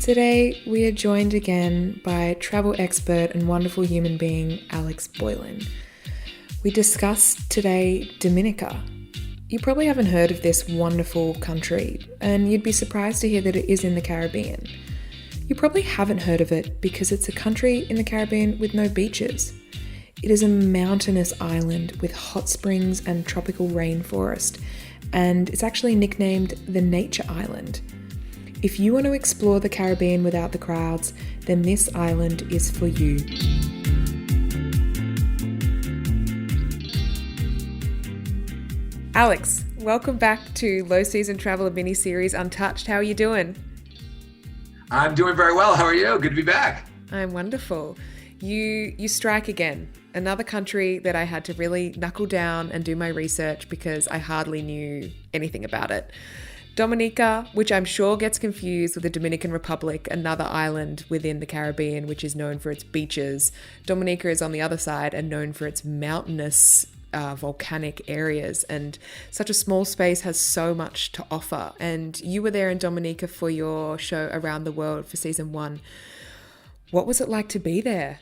Today, we are joined again by travel expert and wonderful human being Alex Boylan. We discuss today Dominica. You probably haven't heard of this wonderful country, and you'd be surprised to hear that it is in the Caribbean. You probably haven't heard of it because it's a country in the Caribbean with no beaches. It is a mountainous island with hot springs and tropical rainforest, and it's actually nicknamed the Nature Island. If you want to explore the Caribbean without the crowds, then this island is for you. Alex, welcome back to Low Season Traveler mini-series Untouched. How are you doing? I'm doing very well. How are you? Good to be back. I'm wonderful. You strike again. Another country that I had to really knuckle down and do my research because I hardly knew anything about it. Dominica, which I'm sure gets confused with the Dominican Republic, another island within the Caribbean, which is known for its beaches. Dominica is on the other side and known for its mountainous volcanic areas, and such a small space has so much to offer. And you were there in Dominica for your show Around the World for season 1. What was it like to be there?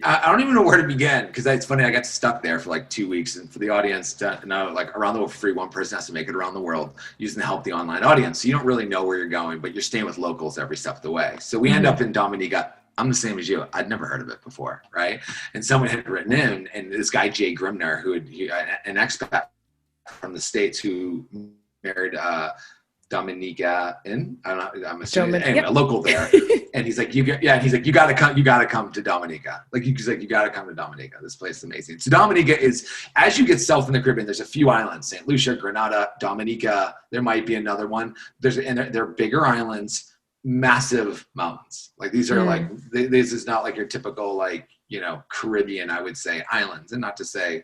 I don't even know where to begin because it's funny. I got stuck there for like 2 weeks, and for the audience to know, like Around the World for free, one person has to make it around the world using to help the online audience. So you don't really know where you're going, but you're staying with locals every step of the way. So we end up in Dominica. I'm the same as you. I'd never heard of it before, right? And someone had written in, and this guy Jay Grimner, an expat from the States who married Dominica in, I don't know, I'm assuming anyway, a local there. And he's like, you got to come to Dominica. He's like, you got to come to Dominica. This place is amazing. So Dominica is, as you get south in the Caribbean, there's a few islands, St. Lucia, Grenada, Dominica. There might be another one. They're bigger islands, massive mountains. Like these are this is not like your typical Caribbean, I would say, islands. And not to say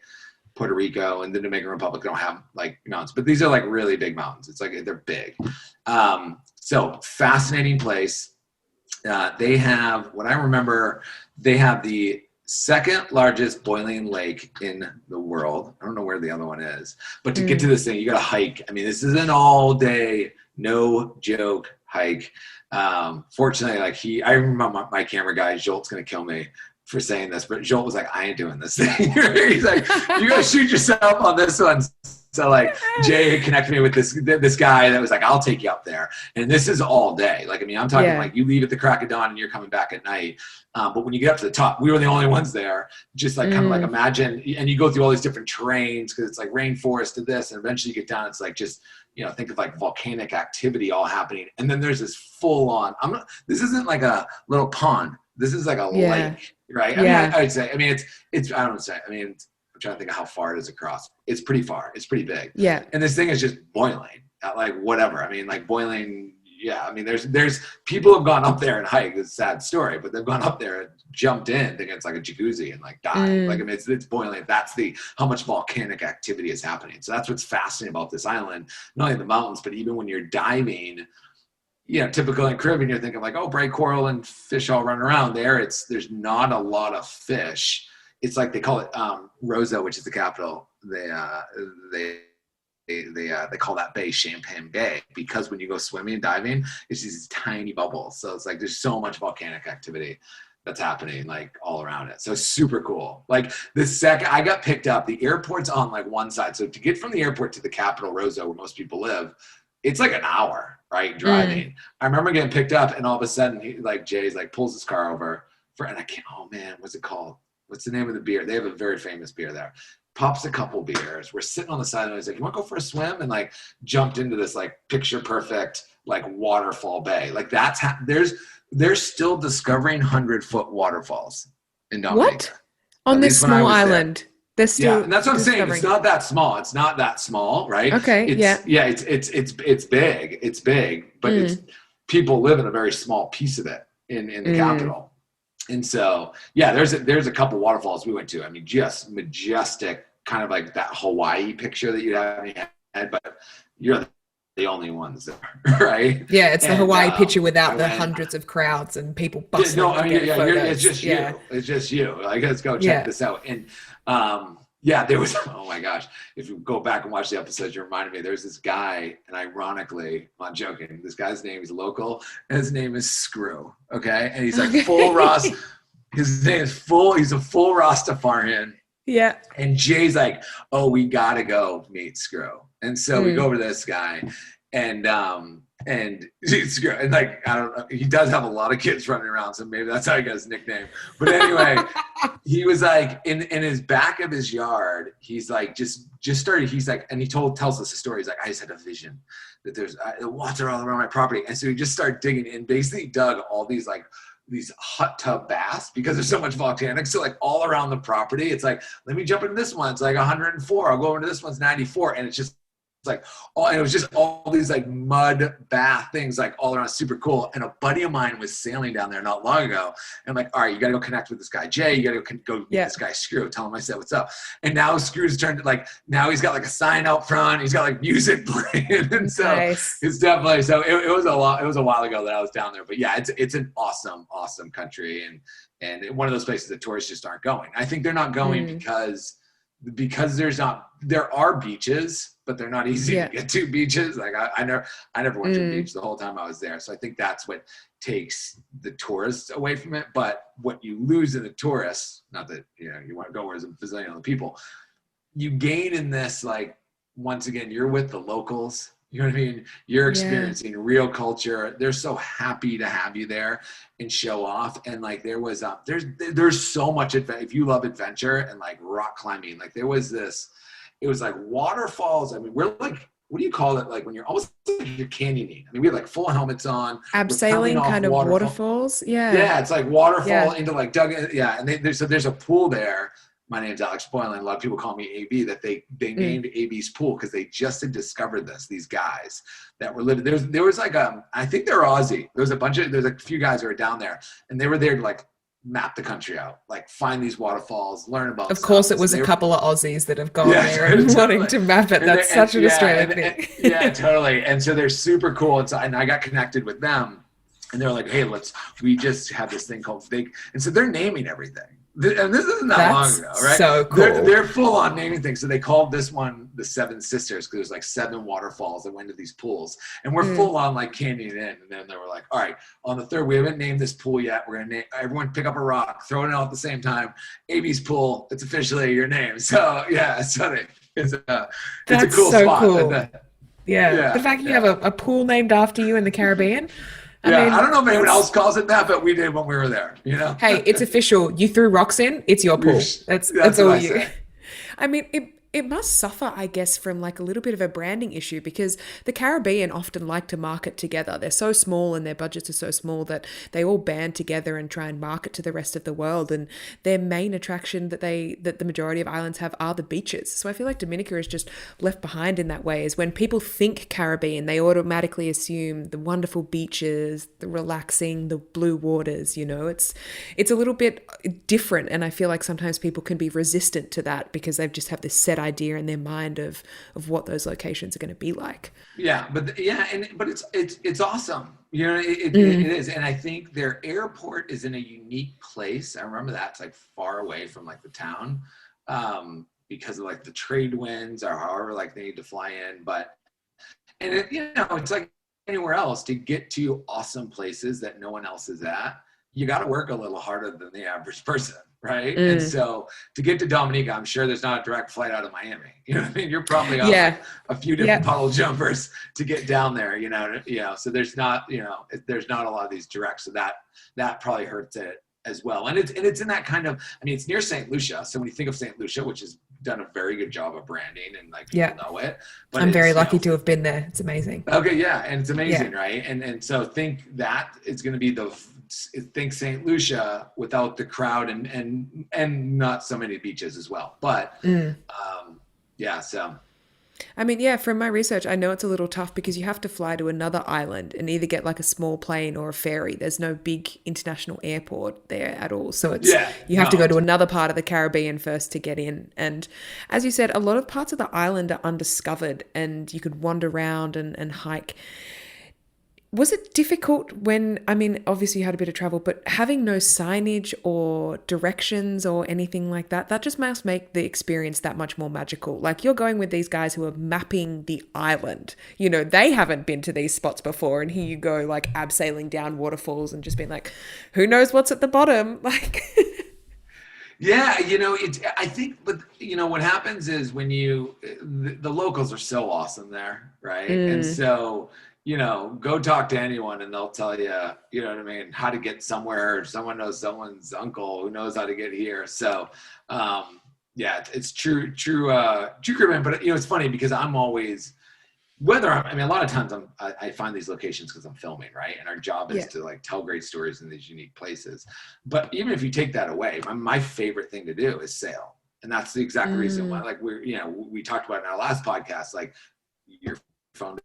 Puerto Rico and the Dominican Republic don't have like mountains, but these are like really big mountains. It's like they're big. So fascinating place. They have the second largest boiling lake in the world. I don't know where the other one is, but to get to this thing, you got to hike. I mean, this is an all day, no joke hike. Fortunately, I remember my camera guy, Jolt's going to kill me for saying this, but Jolt was like, I ain't doing this thing. He's like, you gotta shoot yourself on this one. So Jay connected me with this guy that was like, I'll take you up there. And this is all day. I'm talking you leave at the crack of dawn and you're coming back at night. But when you get up to the top, we were the only ones there. Just imagine, and you go through all these different terrains because it's like rainforest to this, and eventually you get down, it's like just, think of like volcanic activity all happening. And then there's this full on, this isn't like a little pond. This is like a lake, right? I'd say, it's, I don't say, I'm trying to think of how far it is across. It's pretty far. It's pretty big. Yeah. And this thing is just boiling at whatever. Boiling. Yeah. There's people have gone up there and hiked. It's a sad story, but they've gone up there and jumped in thinking it's like a jacuzzi and died. It's boiling. That's how much volcanic activity is happening. So that's what's fascinating about this island, not only the mountains, but even when you're diving, typical in Caribbean, you're thinking bright coral and fish all run around there. There's not a lot of fish. It's like they call it Rosa, which is the capital. They call that bay Champagne Bay because when you go swimming and diving, it's these tiny bubbles. So it's like there's so much volcanic activity that's happening all around it. So it's super cool. The second I got picked up, the airport's on one side. So to get from the airport to the capital, Rosa, where most people live, it's like an hour, right, driving. I remember getting picked up, and all of a sudden, Jay's pulls his car over and I can't. Oh man, what's it called? What's the name of the beer? They have a very famous beer there. Pops a couple beers. We're sitting on the side, and he's like, "You want to go for a swim?" And jumped into this picture perfect waterfall bay. They're still discovering 100-foot waterfalls in Dominica. What? On this small island? They're still and that's what I'm saying. It's not that small. It's not that small, right? Okay. It's big. It's big, but it's people live in a very small piece of it in the capital. And so, there's a couple waterfalls we went to. Just majestic, kind of like that Hawaii picture that you have in your head, but you're the only ones there, right? Yeah, it's the Hawaii picture without the hundreds of crowds and people bustling. It's just you. It's just you. Let's go check this out. And Yeah, there was, oh my gosh. If you go back and watch the episodes, you reminded me, there's this guy, and ironically, I'm not joking, this guy's name is local, and his name is Screw, okay? And he's like full Ross, Okay. his name is full, he's a full Rastafarian. Yeah. And Jay's like, oh, we gotta go meet Screw. And so we go over to this guy, and Screw, and like, I don't know, he does have a lot of kids running around, so maybe that's how he got his nickname. But anyway, he was like in his back of his yard, he's like just started, he's like, and he tells us a story. He's like, I just had a vision that there's water all around my property. And so he just started digging and basically dug all these like these hot tub baths because there's so much volcanic. So like all around the property, it's like, let me jump into this one. It's like 104. I'll go into this one's 94. And it's just like, and it was just all these like mud bath things like all around, super cool. And a buddy of mine was sailing down there not long ago. And I'm like, all right, you got to go connect with this guy, Jay. You got to go meet this guy, Screw. Tell him I said, what's up? And now Screw's turned like, now he's got like a sign out front. He's got like music playing. And so it's definitely, so it was a while ago that I was down there, but yeah, it's an awesome, awesome country. And one of those places that tourists just aren't going. I think they're not going because there are beaches, but they're not easy to get to beaches. Like I never went to a beach the whole time I was there. So I think that's what takes the tourists away from it. But what you lose in the tourists, not that, you want to go where there's a bazillion other people, you gain in this, like, once again, you're with the locals. You know what I mean? You're experiencing real culture. They're so happy to have you there and show off. And like there was there's so much adventure. If you love adventure and like rock climbing, like there was this, it was like waterfalls. I mean, we're like, what do you call it? Like when you're almost like you're canyoning. I mean, we had like full helmets on. Abseiling kind of waterfalls. Yeah. Yeah, it's like waterfall into like dug. Yeah, and there's a pool there. My name's Alex Boylan. A lot of people call me AB, that they named AB's pool because they just had discovered these guys that were living. There was like, I think they're Aussie. There's a few guys who are down there, and they were there to like map the country out, like find these waterfalls, learn about Of course, it was a couple of Aussies that have gone there and wanting to map it. That's such an Australian thing. Yeah, totally. And so they're super cool. And I got connected with them, and they're like, hey, we just have this thing called Fake. And so they're naming everything. And this isn't that long ago, right? So cool. They're full on naming things. So they called this one the Seven Sisters because there's like 7 waterfalls that went to these pools. And we're full on like canyoning in. And then they were like, all right, on the third, we haven't named this pool yet. We're going to name, everyone pick up a rock, throw it out at the same time. AB's pool, it's officially your name. So yeah, it's a cool spot. Cool. The fact you have a pool named after you in the Caribbean. I don't know if anyone else calls it that, but we did when we were there, Hey, it's official. You threw rocks in, it's your pool. That's all you. I mean, it must suffer, I guess, from like a little bit of a branding issue because the Caribbean often like to market together. They're so small and their budgets are so small that they all band together and try and market to the rest of the world. And their main attraction that the majority of islands have are the beaches. So I feel like Dominica is just left behind in that way. Is when people think Caribbean, they automatically assume the wonderful beaches, the relaxing, the blue waters. It's a little bit different, and I feel like sometimes people can be resistant to that because they just have this set idea in their mind of what those locations are going to be like. But it's awesome. It is. And I think their airport is in a unique place. I remember that's like far away from like the town because of like the trade winds or however like they need to fly in. It's like anywhere else, to get to awesome places that no one else is at, you got to work a little harder than the average person. Right. And so to get to Dominica, I'm sure there's not a direct flight out of Miami. You know what I mean? You're probably on a few different puddle jumpers to get down there, so there's not a lot of these directs. So that probably hurts it as well. And it's in that kind of, it's near St. Lucia. So when you think of St. Lucia, which has done a very good job of branding and like people know it. But I'm very lucky to have been there. It's amazing. Okay. Yeah. And it's amazing. Right. And so think that it's going to be think St. Lucia without the crowd and not so many beaches as well. But so. From my research, I know it's a little tough because you have to fly to another island and either get like a small plane or a ferry. There's no big international airport there at all. So you have to go to another part of the Caribbean first to get in. And as you said, a lot of parts of the island are undiscovered and you could wander around and hike. Was it difficult when, I mean, obviously you had a bit of travel, but having no signage or directions or anything like that, that just must make the experience that much more magical. Like you're going with these guys who are mapping the island. You know, they haven't been to these spots before, and here you go, like abseiling down waterfalls and just being like, who knows what's at the bottom? Like, Yeah, I think, but what happens is when the locals are so awesome there, right? And mm, so, go talk to anyone and they'll tell you, you know what I mean, how to get somewhere. Someone knows someone's uncle who knows how to get here. So, yeah, it's true Caribbean. But it's funny because I'm always a lot of times I find these locations because I'm filming, right? And our job is yeah. to like tell great stories in these unique places. But even if you take that away, my favorite thing to do is sail. And that's the exact reason why, Mm, like we talked about in our last podcast, like your phone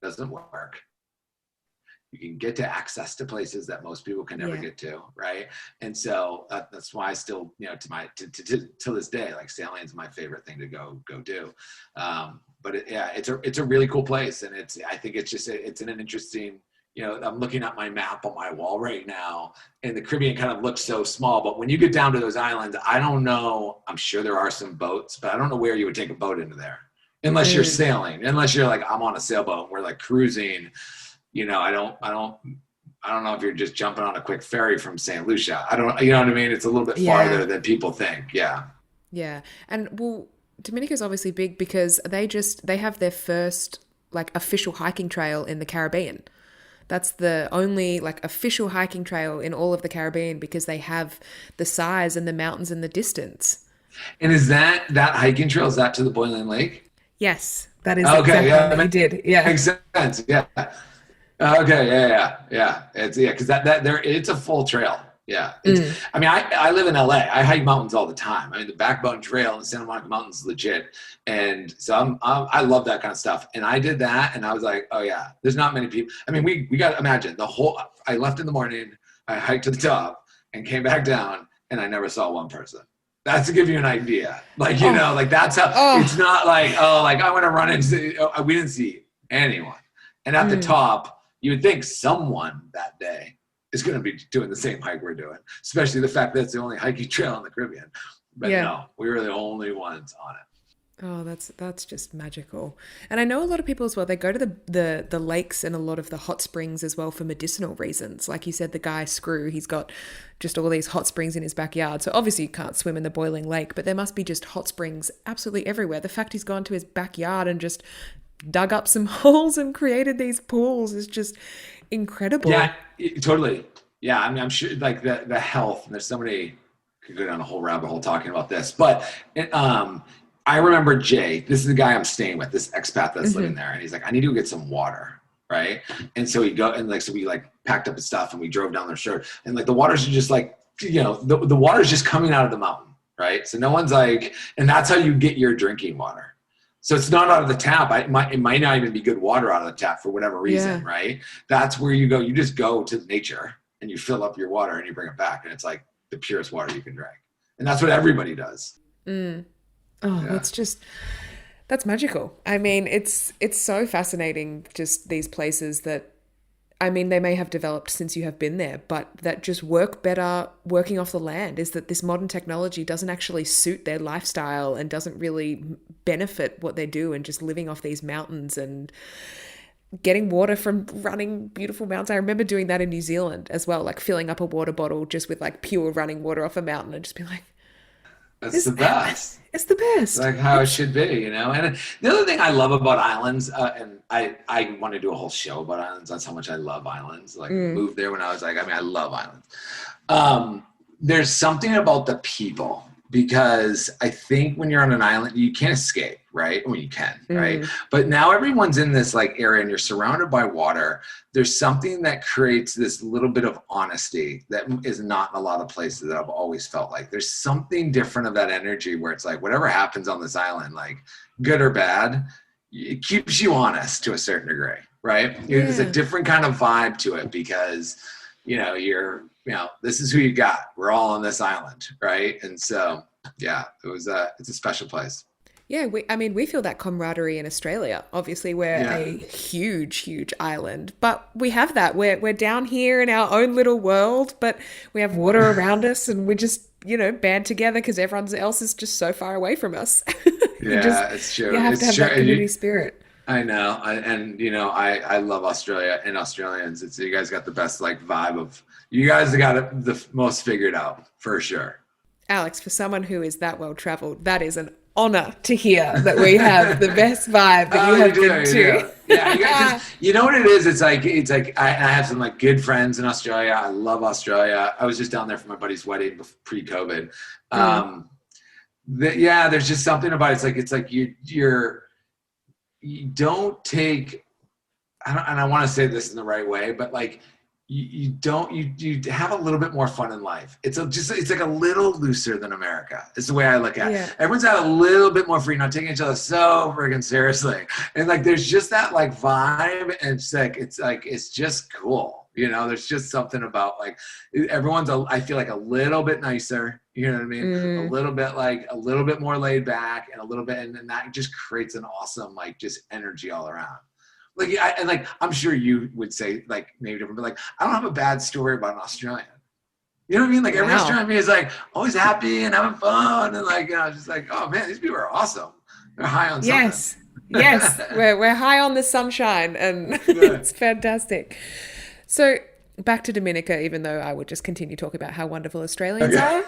doesn't work. You can get to access to places that most people can never yeah. get to, right? And so that's why I still, to this day, like sailing is my favorite thing to go do. But it's a really cool place, and I think it's in an interesting. I'm looking at my map on my wall right now, and the Caribbean kind of looks so small. But when you get down to those islands, I don't know. I'm sure there are some boats, but I don't know where you would take a boat into there, unless you're Mm, sailing. Unless you're like I'm on a sailboat and we're like cruising. I don't know if you're just jumping on a quick ferry from St. Lucia. I don't, you know what I mean? It's a little bit yeah. farther than people think. Yeah. Yeah. And well, Dominica's obviously big because they have their first like official hiking trail in the Caribbean. That's the only like official hiking trail in all of the Caribbean because they have the size and the mountains in the distance. And is that hiking trail, is that to the Boiling Lake? Yes, that is Okay. exactly Yeah. what you That did. Yeah. makes sense. Yeah. Okay. Yeah. Cause that there, it's a full trail. Yeah. Mm, I mean, I live in LA. I hike mountains all the time. I mean, the Backbone Trail in the Santa Monica Mountains is legit. And so I love that kind of stuff. And I did that and I was like, oh yeah, there's not many people. I mean, we got to imagine I left in the morning, I hiked to the top and came back down and I never saw one person. That's to give you an idea. Like, oh, like that's how, it's oh, not like, oh, like I want to run into, we didn't see anyone. And at the mm, top, you would think someone that day is going to be doing the same hike we're doing, especially the fact that it's the only hiking trail in the Caribbean. But yeah. no, we were the only ones on it. Oh, that's just magical. And I know a lot of people as well, they go to the lakes and a lot of the hot springs as well for medicinal reasons. Like you said, the guy Screw, he's got just all these hot springs in his backyard. So obviously you can't swim in the boiling lake, but there must be just hot springs absolutely everywhere. The fact he's gone to his backyard and just dug up some holes and created these pools is just Yeah, incredible. totally. Yeah, I mean, I'm sure like the health, and there's somebody could go down a whole rabbit hole talking about this, but I remember Jay. This is the guy I'm staying with, this expat that's living Hmm. there, and he's like, I need to go get some water, right? And so we like packed up his stuff and we drove down the shore, and like the waters are just like the water's just coming out of the mountain, right? So no one's like, and that's how you get your drinking water. So it's not out of the tap. It might not even be good water out of the tap for whatever reason, Yeah. right? That's where you go. You just go to nature and you fill up your water and you bring it back, and it's like the purest water you can drink. And that's what everybody does. Mm. Oh, Yeah. that's magical. I mean, it's so fascinating just these places that I mean, they may have developed since you have been there, but that just work better working off the land is that this modern technology doesn't actually suit their lifestyle and doesn't really benefit what they do and just living off these mountains and getting water from running beautiful mountains. I remember doing that in New Zealand as well, like filling up a water bottle just with like pure running water off a mountain and just be like, That's the this best. it's the best. Like how it It's should be. And the other thing I love about islands, and I want to do a whole show about islands. That's how much I love islands. Like mm, moved there when I was like, I mean, I love islands. There's something about the people, because I think when you're on an island, you can't escape, right? Well, you can, right? mm, But now everyone's in this like area and you're surrounded by water. There's something that creates this little bit of honesty that is not in a lot of places that I've always felt like. There's something different of that energy where it's like whatever happens on this island, like good or bad, it keeps you honest to a certain degree, right? There's a yeah. different kind of vibe to it because this is who you got. We're all on this island, right? And so, yeah, it's a special place. Yeah, we feel that camaraderie in Australia. Obviously, we're Yeah. a huge, huge island, but we have that. We're down here in our own little world, but we have water around us, and we just, band together because everyone else is just so far away from us. Yeah, it's You true. have to It's have true. that community spirit. I know. I love Australia and Australians. You guys got the best like vibe of, you guys got it the most figured out for sure. Alex, for someone who is that well traveled, that is an honor to hear that we have the best vibe that you Oh, have you been do, to. Yeah, you guys, you know what it is? It's like I have some like good friends in Australia. I love Australia. I was just down there for my buddy's wedding pre-COVID. There's just something about it. It's like you don't take, and I want to say this in the right way, but like you have a little bit more fun in life. It's like a little looser than America. It's the way I look at it. Everyone's got a little bit more free, not taking each other so friggin' seriously. And like there's just that like vibe, and it's just cool. There's just something about like everyone's I feel like a little bit nicer, you know what I mean? A little bit more laid back, and a little bit, and that just creates an awesome like just energy all around. Like I'm sure you would say like maybe different, but like I don't have a bad story about an Australian. You know what I mean? Like every Australian is like always happy and having fun, and like just like, oh man, these people are awesome. They're high on something. Yes, we're high on the sunshine, and it's fantastic. So back to Dominica, even though I would just continue talking about how wonderful Australians are.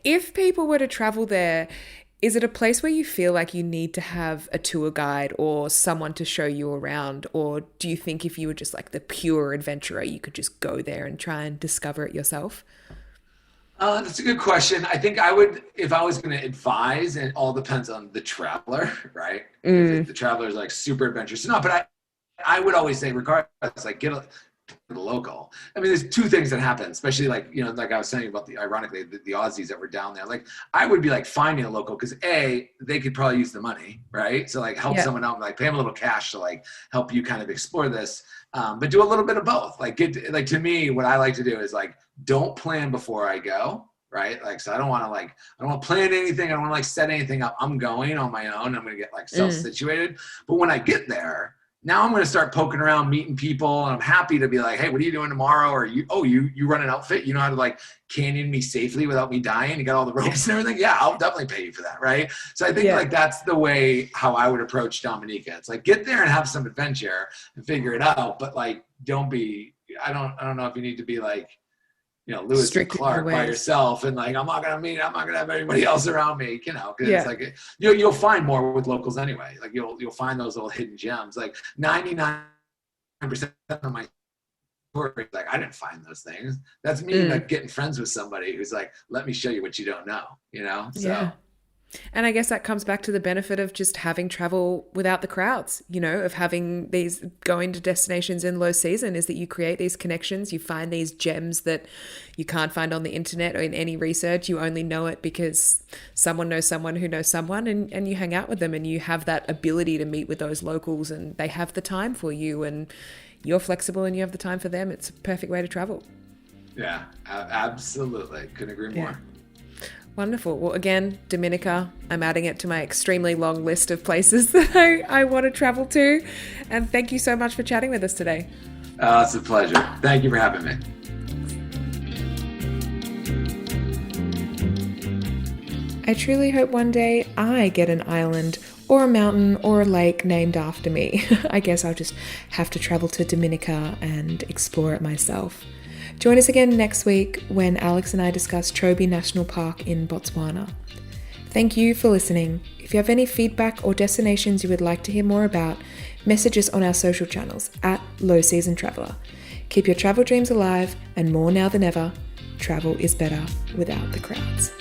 If people were to travel there, is it a place where you feel like you need to have a tour guide or someone to show you around? Or do you think if you were just like the pure adventurer, you could just go there and try and discover it yourself? That's a good question. I think I would, if I was going to advise, and it all depends on the traveler, right? If the traveler is like super adventurous, no, but I would always say, regardless, like get the local. I mean, there's two things that happen, especially like, like I was saying about ironically, the Aussies that were down there. Like I would be like finding a local because they could probably use the money, right? So like help someone out, like pay them a little cash to like help you kind of explore this. But do a little bit of both. Like to me, what I like to do is like, don't plan before I go. Right. Like, so I don't want to plan anything. I don't want to like set anything up. I'm going on my own. I'm going to get like self-situated. But when I get there, now I'm going to start poking around, meeting people, and I'm happy to be like, hey, what are you doing tomorrow? Or you run an outfit. You know how to like canyon me safely without me dying. You got all the ropes and everything. Yeah, I'll definitely pay you for that. Right. So I think like that's the way how I would approach Dominica. It's like, get there and have some adventure and figure it out. But like, don't be, I don't know if you need to be like, Lewis and Clark by yourself and like, I'm not going to have anybody else around me, cause it's like, you'll find more with locals anyway. Like you'll find those little hidden gems. Like 99% of my stories, like I didn't find those things. That's me like getting friends with somebody who's like, let me show you what you don't know, So. Yeah. And I guess that comes back to the benefit of just having travel without the crowds, of having these going to destinations in low season is that you create these connections. You find these gems that you can't find on the internet or in any research. You only know it because someone knows someone who knows someone and you hang out with them and you have that ability to meet with those locals and they have the time for you and you're flexible and you have the time for them. It's a perfect way to travel. Yeah, absolutely. Couldn't agree more. Wonderful. Well, again, Dominica, I'm adding it to my extremely long list of places that I want to travel to. And thank you so much for chatting with us today. It's a pleasure. Thank you for having me. I truly hope one day I get an island or a mountain or a lake named after me. I guess I'll just have to travel to Dominica and explore it myself. Join us again next week when Alex and I discuss Chobe National Park in Botswana. Thank you for listening. If you have any feedback or destinations you would like to hear more about, message us on our social channels @LowSeasonTraveler. Keep your travel dreams alive, and more now than ever, travel is better without the crowds.